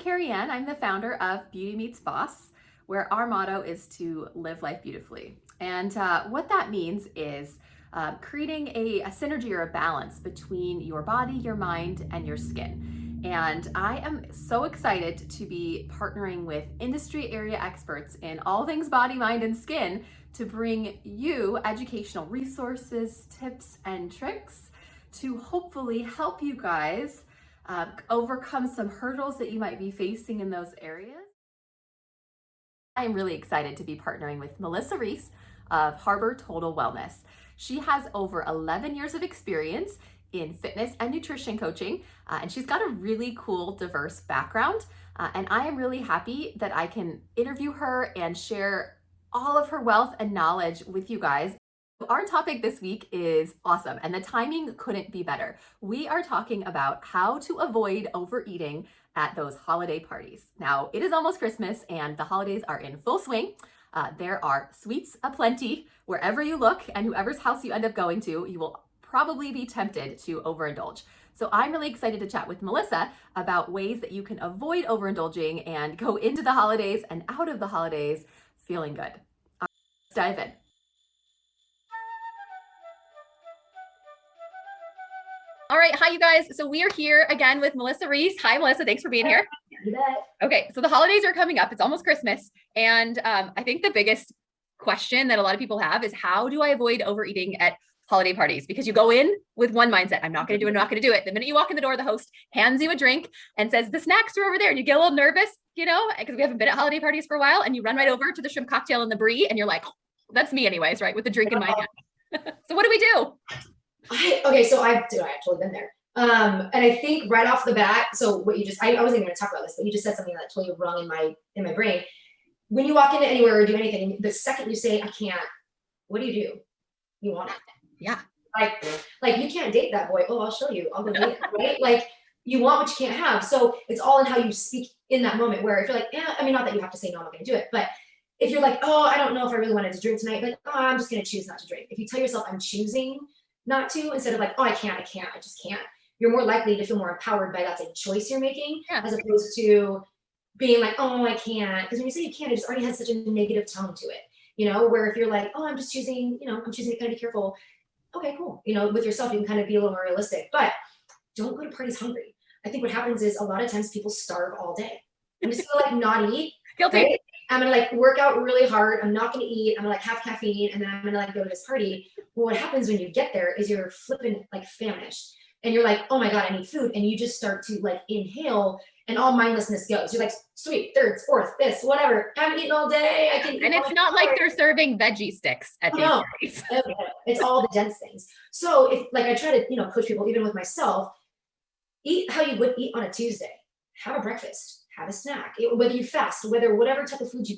Carrie Ann. I'm the founder of Beauty Meets Boss, where our motto is to live life beautifully. And what that means is creating a synergy or a balance between your body, your mind, and your skin. And I am so excited to be partnering with industry area experts in all things body, mind, and skin to bring you educational resources, tips, and tricks to hopefully help you guys overcome some hurdles that you might be facing in those areas. I am really excited to be partnering with Melissa Reese of Harbor Total Wellness. She has over 11 years of experience in fitness and nutrition coaching, and she's got a really cool, diverse background. And I am really happy that I can interview her and share all of her wealth and knowledge with you guys. Our topic this week is awesome, and the timing couldn't be better. We are talking about how to avoid overeating at those holiday parties. Now, it is almost Christmas, and the holidays are in full swing. There are sweets aplenty wherever you look, and whoever's house you end up going to, you will probably be tempted to overindulge. So I'm really excited to chat with Melissa about ways that you can avoid overindulging and go into the holidays and out of the holidays feeling good. Let's dive in. All right. Hi, you guys. So we are here again with Melissa Reese. Hi, Melissa. Thanks for being here. Okay. So the holidays are coming up. It's almost Christmas. And I think the biggest question that a lot of people have is, how do I avoid overeating at holiday parties? Because you go in with one mindset. I'm not going to do it. I'm not going to do it. The minute you walk in the door, the host hands you a drink and says, the snacks are over there. And you get a little nervous, because we haven't been at holiday parties for a while. And you run right over to the shrimp cocktail and the brie. And you're like, oh, that's me anyways, right? With the drink in my hand. So what do we do? So I've totally been there. And I think right off the bat, so what you just, I wasn't even going to talk about this, but you just said something that totally rung in my brain. When you walk into anywhere or do anything, the second you say, I can't, what do? You want it. Yeah. Like you can't date that boy. Oh, I'll show you. I'll go date him, right? Like you want what you can't have. So it's all in how you speak in that moment, where if you're like, yeah, I mean, not that you have to say, no, I'm not going to do it. But if you're like, oh, I don't know if I really wanted to drink tonight, but oh, I'm just going to choose not to drink. If you tell yourself I'm choosing not to, instead of like, oh, I just can't, you're more likely to feel more empowered by that's a choice you're making, as opposed to being like, oh, I can't. Because when you say you can't, it just already has such a negative tone to it, where if you're like, oh, I'm just choosing, I'm choosing to kind of be careful. Okay, cool. With yourself, you can kind of be a little more realistic, but don't go to parties hungry. I think what happens is a lot of times people starve all day. I'm just gonna like not eat. Guilty. Right? I'm gonna like work out really hard. I'm not gonna eat. I'm gonna like have caffeine, and then I'm gonna like go to this party. Well, what happens when you get there is you're flipping like famished, and you're like, oh my God, I need food. And you just start to like inhale, and all mindlessness goes. You're like, sweet, thirds, fourth, this, whatever. I haven't eaten all day. I can eat. And it's not like they're serving veggie sticks at these parties. It's all the dense things. So if like I try to, coach people, even with myself, eat how you would eat on a Tuesday. Have a breakfast, have a snack. Whether you fast, whatever type of food you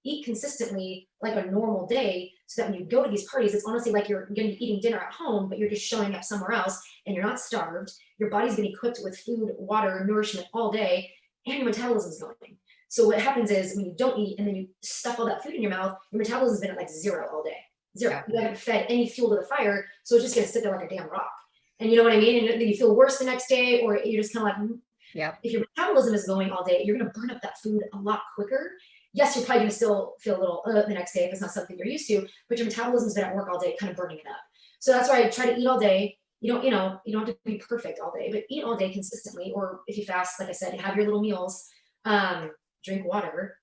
eat consistently like a normal day, so that when you go to these parties, it's honestly like you're going to be eating dinner at home, but you're just showing up somewhere else and you're not starved. Your body's been equipped with food, water, nourishment all day, and your metabolism's going. So what happens is when you don't eat and then you stuff all that food in your mouth, your metabolism's been at like zero all day. Zero. You haven't fed any fuel to the fire, so it's just going to sit there like a damn rock. And you know what I mean? And then you feel worse the next day, or you're just kind of like, if your metabolism is going all day, you're going to burn up that food a lot quicker. Yes, you're probably going to still feel a little the next day if it's not something you're used to, but your metabolism's been at work all day, kind of burning it up. So that's why I try to eat all day. You don't have to be perfect all day, but eat all day consistently. Or if you fast, like I said, have your little meals, drink water,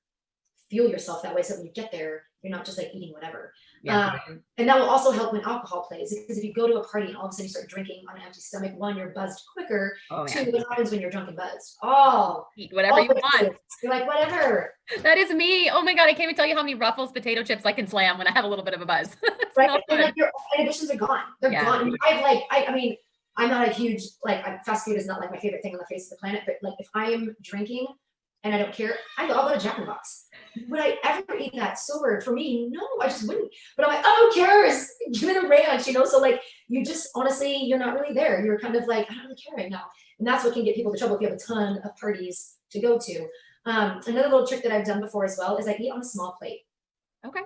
fuel yourself that way. So when you get there, you're not just like eating whatever. And that will also help when alcohol plays, because if you go to a party and all of a sudden you start drinking on an empty stomach, one, you're buzzed quicker. Two, what happens when you're drunk and buzzed? Eat whatever you want. You're like, whatever. That is me. Oh my God. I can't even tell you how many Ruffles potato chips I can slam when I have a little bit of a buzz. Right. And like your inhibitions are gone. They're gone. I mean, I'm not a huge, fast food is not like my favorite thing on the face of the planet, but like if I am drinking and I don't care, I'll go to Jack in the Box. Would I ever eat that sober? For me, no, I just wouldn't. But I'm like, oh, who cares? Give me the ranch, So like, you just, honestly, you're not really there. You're kind of like, I don't really care right now. And that's what can get people in trouble if you have a ton of parties to go to. Another little trick that I've done before as well is I eat on a small plate. Okay.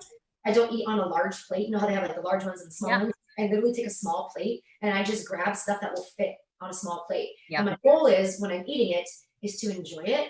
I don't eat on a large plate. You know how they have like the large ones and the small ones? I literally take a small plate and I just grab stuff that will fit on a small plate. And my goal is, when I'm eating it, is to enjoy it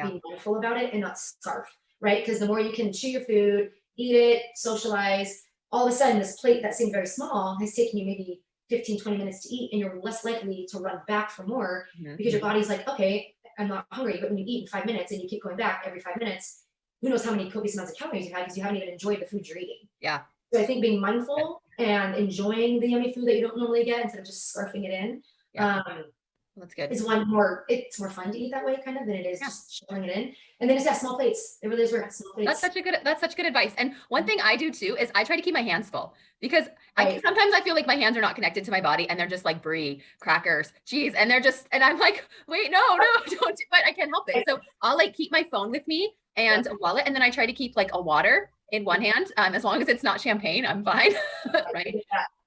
being mindful about it and not scarf, right? Because the more you can chew your food, eat it, socialize, all of a sudden this plate that seemed very small has taken you maybe 15, 20 minutes to eat, and you're less likely to run back for more because your body's like, okay, I'm not hungry. But when you eat in 5 minutes and you keep going back every 5 minutes, who knows how many copious amounts of calories you had because you haven't even enjoyed the food you're eating. Yeah. So I think being mindful and enjoying the yummy food that you don't normally get instead of just scarfing it in, That's good. is one more, it's more fun to eat that way kind of than it is just shoveling it in. And then just have small plates. It really is where small plates. That's such good advice. And one thing I do too is I try to keep my hands full because sometimes I feel like my hands are not connected to my body and they're just like brie, crackers, cheese, and I'm like, wait, no, don't do it. I can't help it. So I'll like keep my phone with me and a wallet, and then I try to keep like a water in one hand. As long as it's not champagne, I'm fine. Right.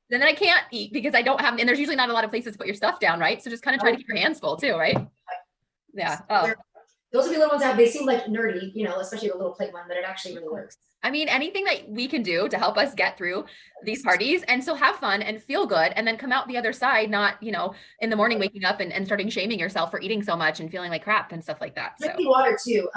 Then I can't eat because I don't have, and there's usually not a lot of places to put your stuff down, right? So just kind of try to keep your hands full too, right? Yeah. Oh. Those are the little ones that they seem like nerdy, especially the little plate one, but it actually really works. I mean, anything that we can do to help us get through these parties and still have fun and feel good and then come out the other side, not, in the morning waking up and starting shaming yourself for eating so much and feeling like crap and stuff like that. Drinking water too.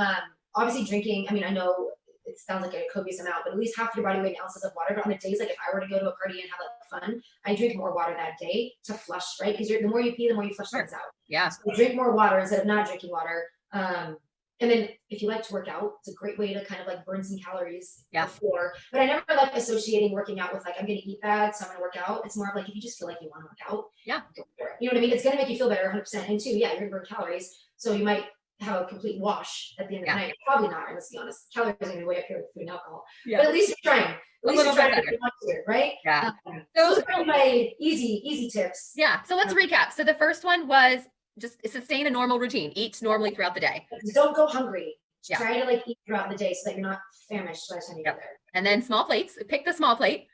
Obviously drinking, I mean, I know it sounds like a copious amount, but at least half your body weight in ounces of water. But on the days, like if I were to go to a party and have like fun, I drink more water that day to flush, right? Because the more you pee, the more you flush things out. Yeah. So drink more water instead of not drinking water. And then if you like to work out, it's a great way to kind of like burn some calories before. But I never like associating working out with like, I'm going to eat bad, so I'm going to work out. It's more of like, if you just feel like you want to work out, go for it. You know what I mean? It's going to make you feel better 100%. And two, you're going to burn calories. So you might have a complete wash at the end of the night. Probably not, let's be honest. Calories are going to be way up here with food and alcohol. But at least you're trying. At least you're trying to want to, right? Yeah. So those are my easy tips. Yeah. So let's recap. So the first one was just sustain a normal routine. Eat normally throughout the day. Don't go hungry. Try to like eat throughout the day so that you're not famished by the time you get there. And then small plates. Pick the small plate.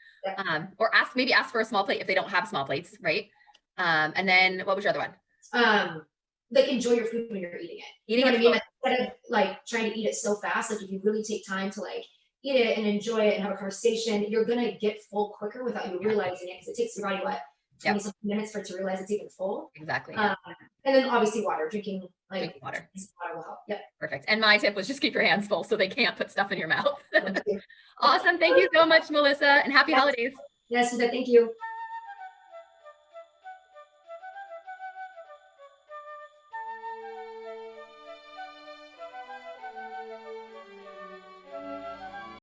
Or ask for a small plate if they don't have small plates, right? And then what was your other one? Like enjoy your food when you're eating it. You know what I mean? Instead of like trying to eat it so fast, like if you really take time to like eat it and enjoy it and have a conversation, you're gonna get full quicker without you realizing it, because it takes your body 20 something minutes for it to realize it's even full. Exactly. And then obviously water, drinking water. Water will help. Yep. Perfect. And my tip was just keep your hands full so they can't put stuff in your mouth. Awesome. Thank you so much, Melissa, and happy holidays. Yes, thank you.